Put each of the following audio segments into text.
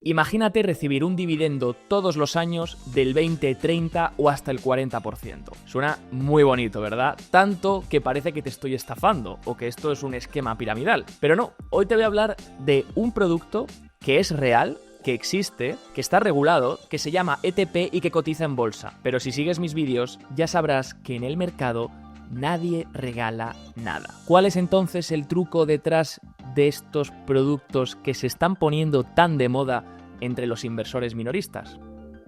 Imagínate recibir un dividendo todos los años del 20, 30 o hasta el 40%. Suena muy bonito, ¿verdad? Tanto que parece que te estoy estafando o que esto es un esquema piramidal. Pero no, hoy te voy a hablar de un producto que es real, que existe, que está regulado, que se llama ETP y que cotiza en bolsa. Pero si sigues mis vídeos, ya sabrás que en el mercado nadie regala nada. ¿Cuál es entonces el truco detrás de estos productos que se están poniendo tan de moda entre los inversores minoristas?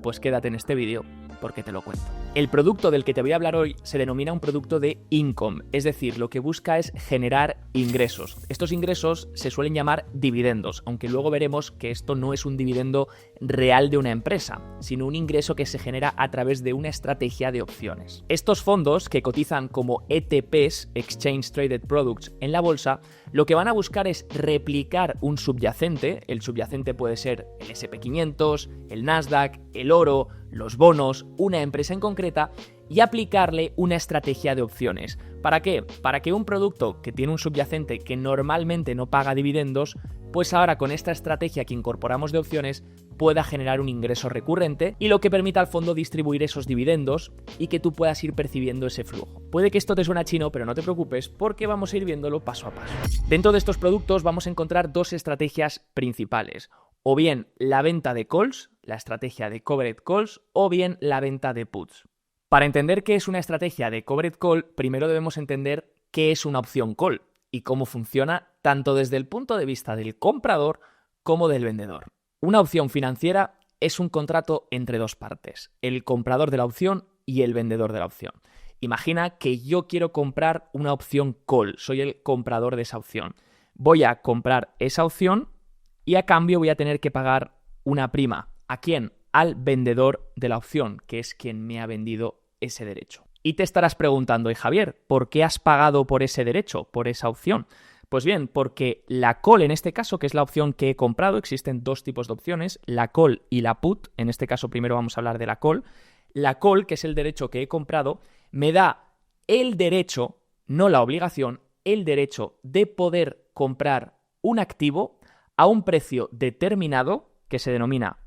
Pues quédate en este vídeo porque te lo cuento. El producto del que te voy a hablar hoy se denomina un producto de income, es decir, lo que busca es generar ingresos. Estos ingresos se suelen llamar dividendos, aunque luego veremos que esto no es un dividendo real de una empresa, sino un ingreso que se genera a través de una estrategia de opciones. Estos fondos que cotizan como ETPs, Exchange Traded Products, en la bolsa, lo que van a buscar es replicar un subyacente. El subyacente puede ser el S&P500, el Nasdaq, el oro, los bonos, una empresa en concreta, y aplicarle una estrategia de opciones. ¿Para qué? Para que un producto que tiene un subyacente que normalmente no paga dividendos, pues ahora con esta estrategia que incorporamos de opciones pueda generar un ingreso recurrente y lo que permita al fondo distribuir esos dividendos y que tú puedas ir percibiendo ese flujo. Puede que esto te suene chino, pero no te preocupes porque vamos a ir viéndolo paso a paso. Dentro de estos productos vamos a encontrar dos estrategias principales. O bien la venta de calls, la estrategia de covered calls, o bien la venta de puts. Para entender qué es una estrategia de covered call, primero debemos entender qué es una opción call y cómo funciona tanto desde el punto de vista del comprador como del vendedor. Una opción financiera es un contrato entre dos partes, el comprador de la opción y el vendedor de la opción. Imagina que yo quiero comprar una opción call, soy el comprador de esa opción. Voy a comprar esa opción y a cambio voy a tener que pagar una prima. ¿A quién? Al vendedor de la opción, que es quien me ha vendido ese derecho. Y te estarás preguntando, y Javier, ¿por qué has pagado por ese derecho, por esa opción? Pues bien, porque la call en este caso, que es la opción que he comprado, existen dos tipos de opciones, la call y la put. En este caso primero vamos a hablar de la call. La call, que es el derecho que he comprado, me da el derecho, no la obligación, el derecho de poder comprar un activo a un precio determinado, que se denomina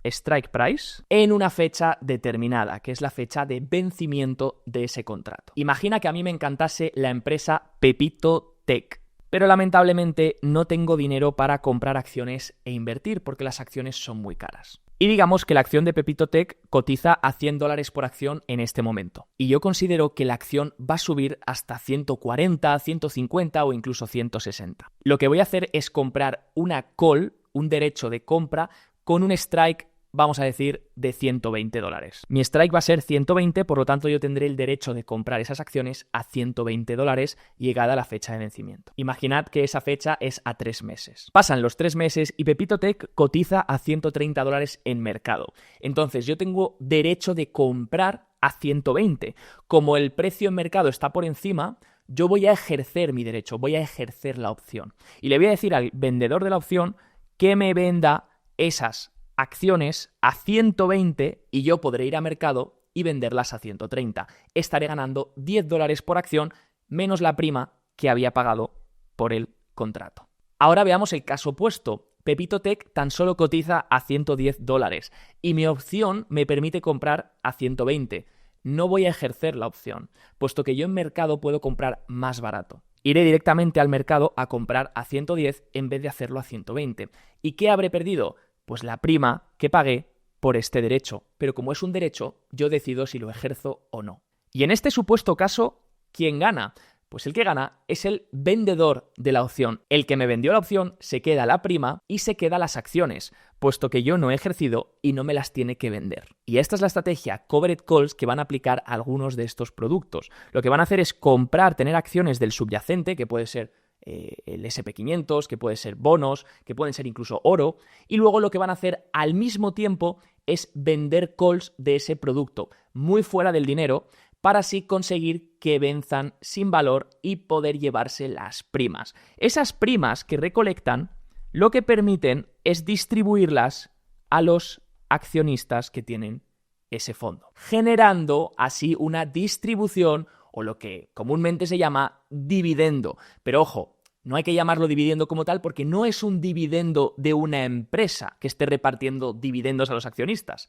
strike price, en una fecha determinada, que es la fecha de vencimiento de ese contrato. Imagina que a mí me encantase la empresa Pepito Tech, pero lamentablemente no tengo dinero para comprar acciones e invertir porque las acciones son muy caras. Y digamos que la acción de Pepito Tech cotiza a $100 por acción en este momento. Y yo considero que la acción va a subir hasta 140, 150 o incluso 160. Lo que voy a hacer es comprar una call, un derecho de compra, con un strike, vamos a decir, de $120. Mi strike va a ser 120, por lo tanto yo tendré el derecho de comprar esas acciones a $120 llegada la fecha de vencimiento. Imaginad que esa fecha es a 3 meses. Pasan los 3 meses y Pepito Tech cotiza a $130 en mercado. Entonces yo tengo derecho de comprar a 120. Como el precio en mercado está por encima, yo voy a ejercer mi derecho, voy a ejercer la opción. Y le voy a decir al vendedor de la opción que me venda esas acciones a 120 y yo podré ir a mercado y venderlas a 130. Estaré ganando $10 por acción menos la prima que había pagado por el contrato. Ahora veamos el caso opuesto. Pepito Tech tan solo cotiza a $110 y mi opción me permite comprar a 120. No voy a ejercer la opción, puesto que yo en mercado puedo comprar más barato. Iré directamente al mercado a comprar a 110 en vez de hacerlo a 120. ¿Y qué habré perdido? Pues la prima que pagué por este derecho. Pero como es un derecho, yo decido si lo ejerzo o no. Y en este supuesto caso, ¿quién gana? Pues el que gana es el vendedor de la opción. El que me vendió la opción se queda la prima y se queda las acciones, puesto que yo no he ejercido y no me las tiene que vender. Y esta es la estrategia covered calls que van a aplicar algunos de estos productos. Lo que van a hacer es comprar, tener acciones del subyacente, que puede ser el S&P500, que puede ser bonos, que pueden ser incluso oro, y luego lo que van a hacer al mismo tiempo es vender calls de ese producto, muy fuera del dinero, para así conseguir que venzan sin valor y poder llevarse las primas. Esas primas que recolectan lo que permiten es distribuirlas a los accionistas que tienen ese fondo, generando así una distribución o lo que comúnmente se llama dividendo. Pero ojo, No hay que llamarlo dividendo como tal porque no es un dividendo de una empresa que esté repartiendo dividendos a los accionistas,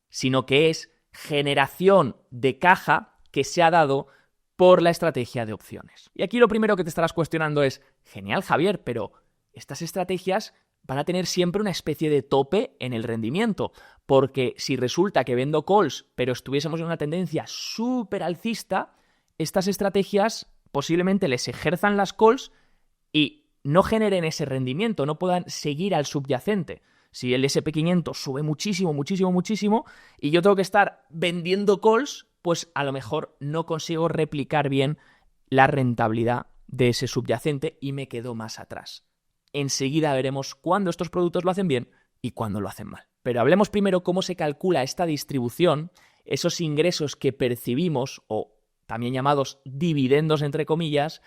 sino que es generación de caja que se ha dado por la estrategia de opciones. Y aquí lo primero que te estarás cuestionando es, genial Javier, pero estas estrategias van a tener siempre una especie de tope en el rendimiento, porque si resulta que vendo calls, pero estuviésemos en una tendencia súper alcista, estas estrategias posiblemente les ejerzan las calls y no generen ese rendimiento, no puedan seguir al subyacente. Si el SP500 sube muchísimo, muchísimo, muchísimo y yo tengo que estar vendiendo calls, pues a lo mejor no consigo replicar bien la rentabilidad de ese subyacente y me quedo más atrás. Enseguida veremos cuándo estos productos lo hacen bien y cuándo lo hacen mal. Pero hablemos primero cómo se calcula esta distribución, esos ingresos que percibimos, o también llamados dividendos entre comillas,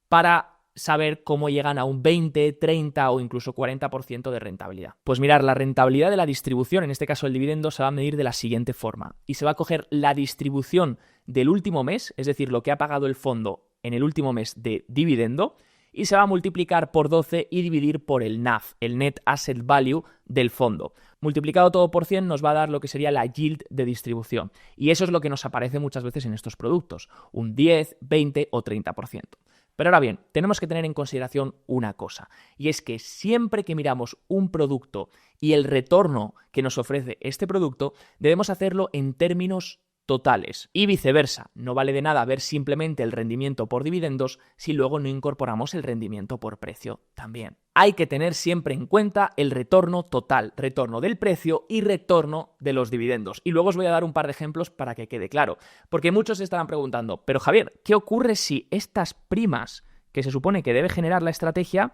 para saber cómo llegan a un 20, 30 o incluso 40% de rentabilidad. Pues mirar, la rentabilidad de la distribución, en este caso el dividendo, se va a medir de la siguiente forma. Y se va a coger la distribución del último mes, es decir, lo que ha pagado el fondo en el último mes de dividendo, y se va a multiplicar por 12 y dividir por el NAV, el Net Asset Value del fondo. Multiplicado todo por 100 nos va a dar lo que sería la yield de distribución. Y eso es lo que nos aparece muchas veces en estos productos, un 10, 20 o 30%. Pero ahora bien, tenemos que tener en consideración una cosa, y es que siempre que miramos un producto y el retorno que nos ofrece este producto, debemos hacerlo en términos totales y viceversa. No vale de nada ver simplemente el rendimiento por dividendos si luego no incorporamos el rendimiento por precio también. Hay que tener siempre en cuenta el retorno total, retorno del precio y retorno de los dividendos. Y luego os voy a dar un par de ejemplos para que quede claro, porque muchos se estarán preguntando, pero Javier, ¿qué ocurre si estas primas que se supone que debe generar la estrategia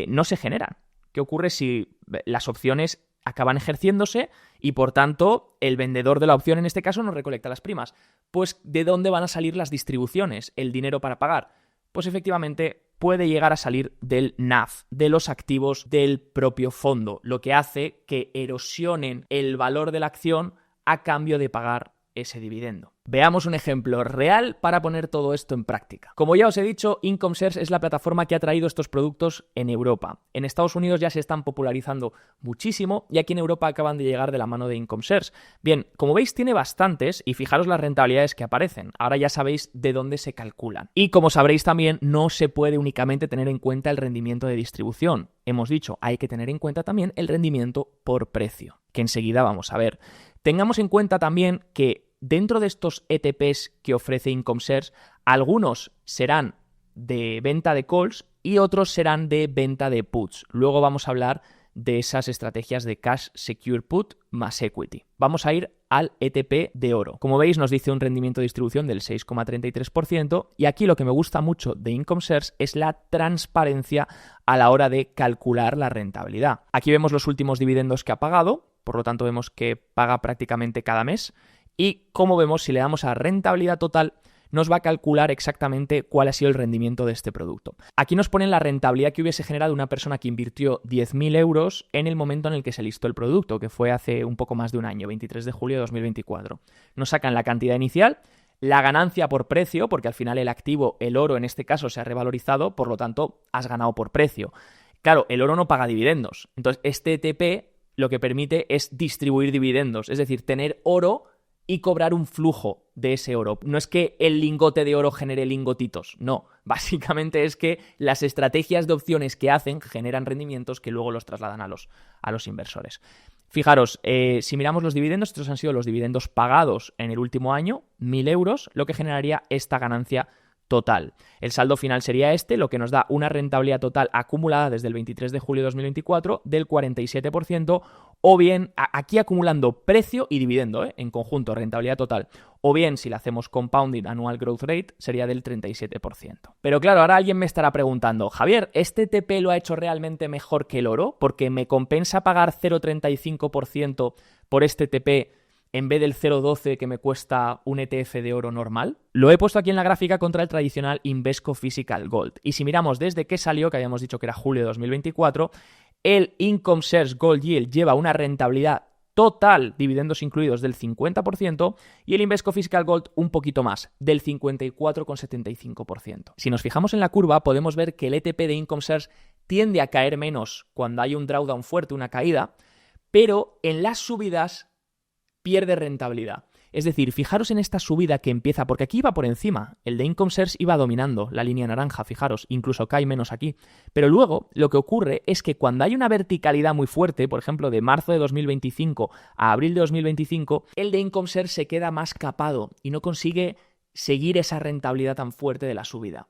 no se generan? ¿Qué ocurre si las opciones acaban ejerciéndose y por tanto el vendedor de la opción en este caso no recolecta las primas? Pues ¿de dónde van a salir las distribuciones, el dinero para pagar? Pues efectivamente puede llegar a salir del NAV, de los activos del propio fondo, lo que hace que erosionen el valor de la acción a cambio de pagar ese dividendo. Veamos un ejemplo real para poner todo esto en práctica. Como ya os he dicho, IncomShares es la plataforma que ha traído estos productos en Europa. En Estados Unidos ya se están popularizando muchísimo y aquí en Europa acaban de llegar de la mano de IncomShares. Bien, como veis tiene bastantes y fijaros las rentabilidades que aparecen. Ahora ya sabéis de dónde se calculan. Y como sabréis también, no se puede únicamente tener en cuenta el rendimiento de distribución. Hemos dicho, hay que tener en cuenta también el rendimiento por precio, que enseguida vamos a ver. Tengamos en cuenta también que dentro de estos ETPs que ofrece IncomShares, algunos serán de venta de calls y otros serán de venta de puts. Luego vamos a hablar de esas estrategias de Cash Secure Put más Equity. Vamos a ir al ETP de oro. Como veis, nos dice un rendimiento de distribución del 6,33% y aquí lo que me gusta mucho de IncomShares es la transparencia a la hora de calcular la rentabilidad. Aquí vemos los últimos dividendos que ha pagado, por lo tanto vemos que paga prácticamente cada mes. Y como vemos, si le damos a rentabilidad total, nos va a calcular exactamente cuál ha sido el rendimiento de este producto. Aquí nos ponen la rentabilidad que hubiese generado una persona que invirtió 10.000 euros en el momento en el que se listó el producto, que fue hace un poco más de un año, 23 de julio de 2024. Nos sacan la cantidad inicial, la ganancia por precio, porque al final el activo, el oro en este caso, se ha revalorizado, por lo tanto, has ganado por precio. Claro, el oro no paga dividendos. Entonces, este ETP lo que permite es distribuir dividendos, es decir, tener oro y cobrar un flujo de ese oro. No es que el lingote de oro genere lingotitos, no. Básicamente es que las estrategias de opciones que hacen generan rendimientos que luego los trasladan a los inversores. Fijaros, si miramos los dividendos, estos han sido los dividendos pagados en el último año, 1.000 euros, lo que generaría esta ganancia total. El saldo final sería este, lo que nos da una rentabilidad total acumulada desde el 23 de julio de 2024 del 47%, o bien aquí acumulando precio y dividendo, en conjunto, rentabilidad total, o bien si le hacemos compounding annual growth rate sería del 37%. Pero claro, ahora alguien me estará preguntando, Javier, ¿este TP lo ha hecho realmente mejor que el oro? Porque me compensa pagar 0,35% por este TP en vez del 0,12 que me cuesta un ETF de oro normal. Lo he puesto aquí en la gráfica contra el tradicional Invesco Physical Gold. Y si miramos desde que salió, que habíamos dicho que era julio de 2024, el IncomShares Gold Yield lleva una rentabilidad total, dividendos incluidos, del 50% y el Invesco Physical Gold un poquito más, del 54,75%. Si nos fijamos en la curva, podemos ver que el ETP de Income Shares tiende a caer menos cuando hay un drawdown fuerte, una caída, pero en las subidas pierde rentabilidad. Es decir, fijaros en esta subida que empieza, porque aquí iba por encima, el de Income Shares iba dominando la línea naranja, fijaros, incluso cae menos aquí. Pero luego lo que ocurre es que cuando hay una verticalidad muy fuerte, por ejemplo, de marzo de 2025 a abril de 2025, el de Income Shares se queda más capado y no consigue seguir esa rentabilidad tan fuerte de la subida.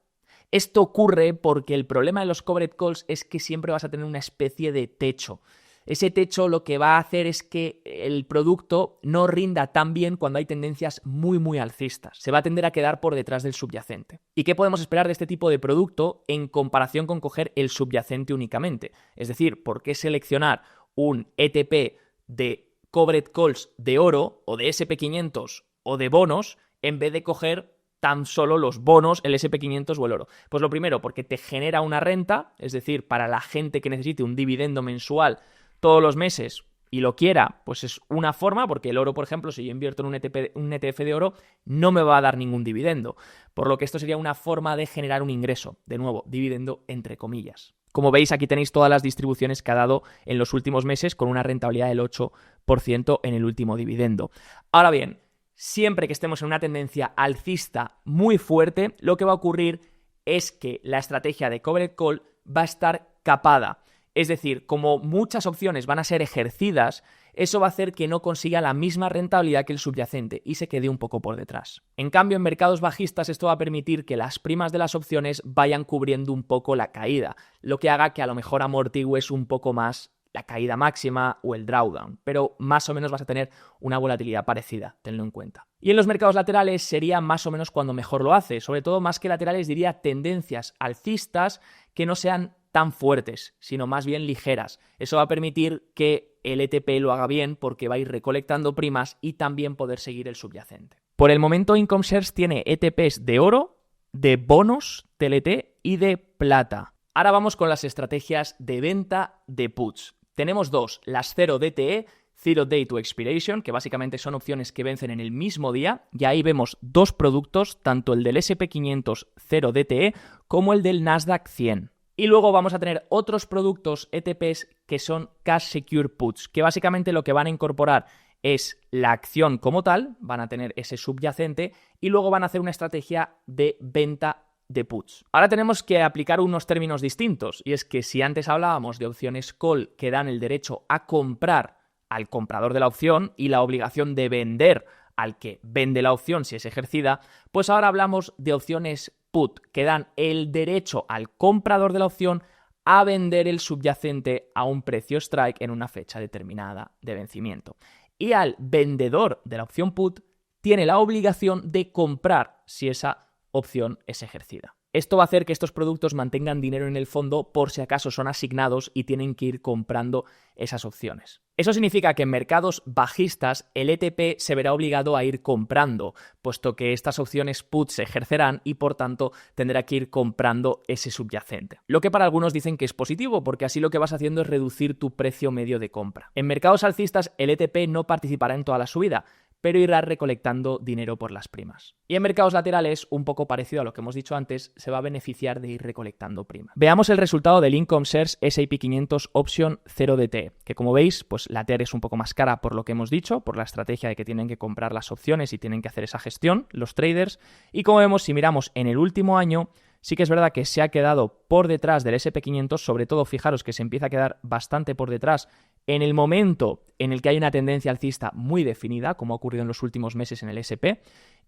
Esto ocurre porque el problema de los covered calls es que siempre vas a tener una especie de techo. Ese techo lo que va a hacer es que el producto no rinda tan bien cuando hay tendencias muy alcistas. Se va a tender a quedar por detrás del subyacente. ¿Y qué podemos esperar de este tipo de producto en comparación con coger el subyacente únicamente? Es decir, ¿por qué seleccionar un ETP de covered calls de oro o de SP500 o de bonos en vez de coger tan solo los bonos, el SP500 o el oro? Pues lo primero, porque te genera una renta, es decir, para la gente que necesite un dividendo mensual todos los meses y lo quiera, pues es una forma, porque el oro, por ejemplo, si yo invierto en un ETF de oro, no me va a dar ningún dividendo, por lo que esto sería una forma de generar un ingreso, de nuevo, dividendo entre comillas. Como veis, aquí tenéis todas las distribuciones que ha dado en los últimos meses con una rentabilidad del 8% en el último dividendo. Ahora bien, siempre que estemos en una tendencia alcista muy fuerte, lo que va a ocurrir es que la estrategia de covered call va a estar capada. Es decir, como muchas opciones van a ser ejercidas, eso va a hacer que no consiga la misma rentabilidad que el subyacente y se quede un poco por detrás. En cambio, en mercados bajistas esto va a permitir que las primas de las opciones vayan cubriendo un poco la caída, lo que haga que a lo mejor amortigües un poco más la caída máxima o el drawdown, pero más o menos vas a tener una volatilidad parecida, tenlo en cuenta. Y en los mercados laterales sería más o menos cuando mejor lo hace, sobre todo más que laterales diría tendencias alcistas que no sean tan fuertes, sino más bien ligeras. Eso va a permitir que el ETP lo haga bien porque va a ir recolectando primas y también poder seguir el subyacente. Por el momento, Income Shares tiene ETPs de oro, de bonos, TLT y de plata. Ahora vamos con las estrategias de venta de puts. Tenemos dos, las 0 DTE, Zero Day to Expiration, que básicamente son opciones que vencen en el mismo día, y ahí vemos dos productos, tanto el del SP500 0 DTE como el del Nasdaq 100. Y luego vamos a tener otros productos ETPs que son Cash Secure Puts, que básicamente lo que van a incorporar es la acción como tal, van a tener ese subyacente y luego van a hacer una estrategia de venta de puts. Ahora tenemos que aplicar unos términos distintos, y es que si antes hablábamos de opciones call que dan el derecho a comprar al comprador de la opción y la obligación de vender al que vende la opción si es ejercida, pues ahora hablamos de opciones put que dan el derecho al comprador de la opción a vender el subyacente a un precio strike en una fecha determinada de vencimiento. Y al vendedor de la opción put tiene la obligación de comprar si esa opción es ejercida. Esto va a hacer que estos productos mantengan dinero en el fondo por si acaso son asignados y tienen que ir comprando esas opciones. Eso significa que en mercados bajistas el ETP se verá obligado a ir comprando, puesto que estas opciones put se ejercerán y por tanto tendrá que ir comprando ese subyacente. Lo que para algunos dicen que es positivo, porque así lo que vas haciendo es reducir tu precio medio de compra. En mercados alcistas el ETP no participará en toda la subida, pero irá recolectando dinero por las primas. Y en mercados laterales, un poco parecido a lo que hemos dicho antes, se va a beneficiar de ir recolectando prima. Veamos el resultado del Income Shares S&P 500 Option 0DT, que como veis, pues la TER es un poco más cara por lo que hemos dicho, por la estrategia de que tienen que comprar las opciones y tienen que hacer esa gestión, los traders, y como vemos, si miramos en el último año, sí que es verdad que se ha quedado por detrás del S&P 500, sobre todo fijaros que se empieza a quedar bastante por detrás en el momento en el que hay una tendencia alcista muy definida, como ha ocurrido en los últimos meses en el S&P,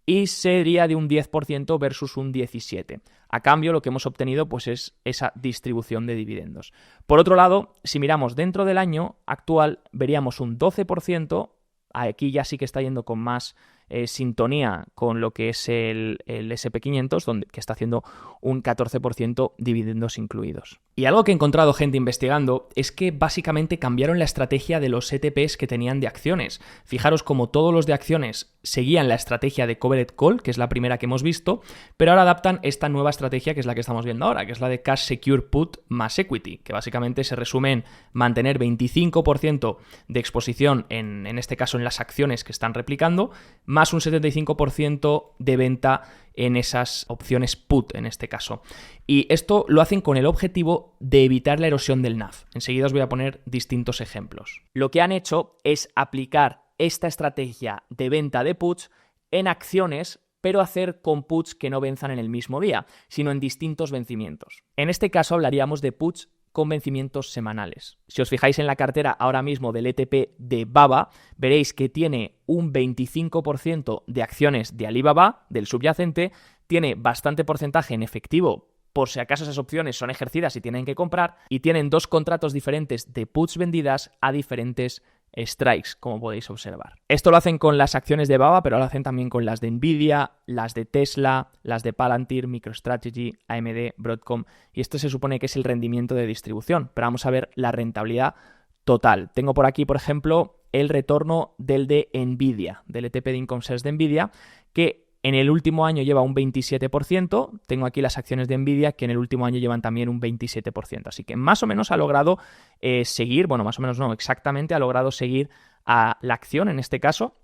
y sería de un 10% versus un 17%. A cambio, lo que hemos obtenido pues es esa distribución de dividendos. Por otro lado, si miramos dentro del año actual, veríamos un 12%, aquí ya sí que está yendo con más sintonía con lo que es el SP500, que está haciendo un 14% dividendos incluidos. Y algo que he encontrado gente investigando es que básicamente cambiaron la estrategia de los ETPs que tenían de acciones. Fijaros como todos los de acciones seguían la estrategia de Covered Call, que es la primera que hemos visto, pero ahora adaptan esta nueva estrategia que es la que estamos viendo ahora, que es la de Cash Secure Put más Equity, que básicamente se resume en mantener 25% de exposición en este caso en las acciones que están replicando, más un 75% de venta en esas opciones put en este caso. Y esto lo hacen con el objetivo de evitar la erosión del NAV. Enseguida os voy a poner distintos ejemplos. Lo que han hecho es aplicar esta estrategia de venta de puts en acciones, pero hacer con puts que no venzan en el mismo día, sino en distintos vencimientos. En este caso hablaríamos de puts con vencimientos semanales. Si os fijáis en la cartera ahora mismo del ETP de BABA, veréis que tiene un 25% de acciones de Alibaba, del subyacente, tiene bastante porcentaje en efectivo por si acaso esas opciones son ejercidas y tienen que comprar, y tienen 2 contratos diferentes de puts vendidas a diferentes strikes, como podéis observar. Esto lo hacen con las acciones de BABA, pero lo hacen también con las de Nvidia, las de Tesla, las de Palantir, MicroStrategy, AMD, Broadcom, y esto se supone que es el rendimiento de distribución, pero vamos a ver la rentabilidad total. Tengo por aquí, por ejemplo, el retorno del de Nvidia, del ETP de Income Shares de Nvidia, que en el último año lleva un 27%, tengo aquí las acciones de Nvidia que en el último año llevan también un 27%, así que más o menos ha logrado seguir, bueno, más o menos no, exactamente ha logrado seguir a la acción en este caso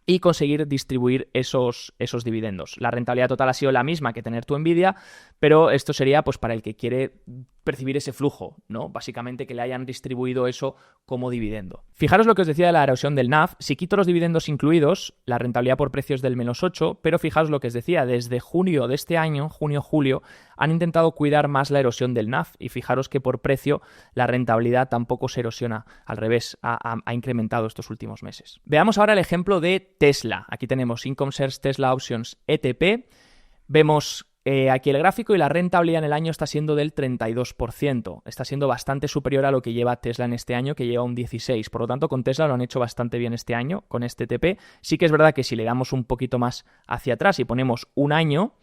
y conseguir distribuir esos dividendos. La rentabilidad total ha sido la misma que tener tu Nvidia, pero esto sería pues para el que quiere percibir ese flujo, ¿no? Básicamente que le hayan distribuido eso como dividendo. Fijaros lo que os decía de la erosión del NAV. Si quito los dividendos incluidos, la rentabilidad por precio es del -8, pero fijaros lo que os decía, desde junio de este año, junio-julio, han intentado cuidar más la erosión del NAV y fijaros que por precio la rentabilidad tampoco se erosiona, al revés, ha incrementado estos últimos meses. Veamos ahora el ejemplo de Tesla. Aquí tenemos Income Shares Tesla Options ETP. Vemos aquí el gráfico y la rentabilidad en el año está siendo del 32%. Está siendo bastante superior a lo que lleva Tesla en este año, que lleva un 16%. Por lo tanto, con Tesla lo han hecho bastante bien este año, con este ETP. Sí que es verdad que si le damos un poquito más hacia atrás y ponemos un año,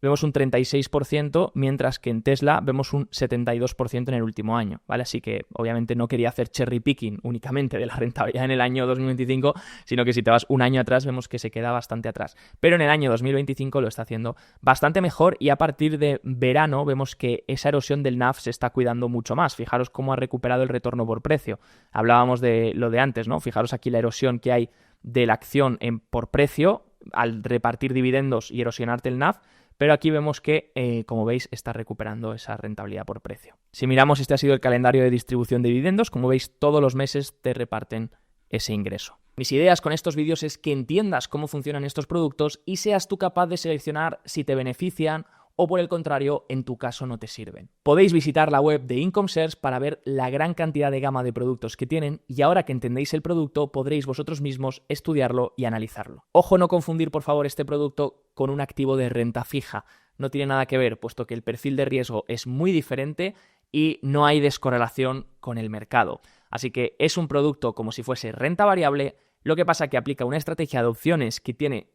vemos un 36%, mientras que en Tesla vemos un 72% en el último año, ¿vale? Así que obviamente no quería hacer cherry picking únicamente de la rentabilidad en el año 2025, sino que si te vas un año atrás vemos que se queda bastante atrás. Pero en el año 2025 lo está haciendo bastante mejor y a partir de verano vemos que esa erosión del NAV se está cuidando mucho más. Fijaros cómo ha recuperado el retorno por precio. Hablábamos de lo de antes, ¿no? Fijaros aquí la erosión que hay de la acción por precio al repartir dividendos y erosionarte el NAV. Pero aquí vemos que, como veis, está recuperando esa rentabilidad por precio. Si miramos, este ha sido el calendario de distribución de dividendos. Como veis, todos los meses te reparten ese ingreso. Mis ideas con estos vídeos es que entiendas cómo funcionan estos productos y seas tú capaz de seleccionar si te benefician o por el contrario, en tu caso no te sirven. Podéis visitar la web de Income Shares para ver la gran cantidad de gama de productos que tienen y ahora que entendéis el producto podréis vosotros mismos estudiarlo y analizarlo. Ojo, no confundir por favor este producto con un activo de renta fija. No tiene nada que ver, puesto que el perfil de riesgo es muy diferente y no hay descorrelación con el mercado. Así que es un producto como si fuese renta variable, lo que pasa que aplica una estrategia de opciones que tiene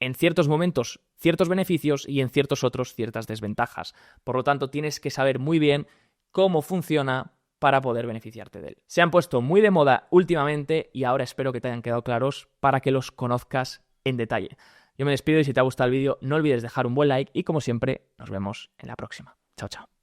en ciertos momentos ciertos beneficios y en ciertos otros ciertas desventajas. Por lo tanto, tienes que saber muy bien cómo funciona para poder beneficiarte de él. Se han puesto muy de moda últimamente y ahora espero que te hayan quedado claros para que los conozcas en detalle. Yo me despido y si te ha gustado el vídeo no olvides dejar un buen like y como siempre nos vemos en la próxima. Chao, chao.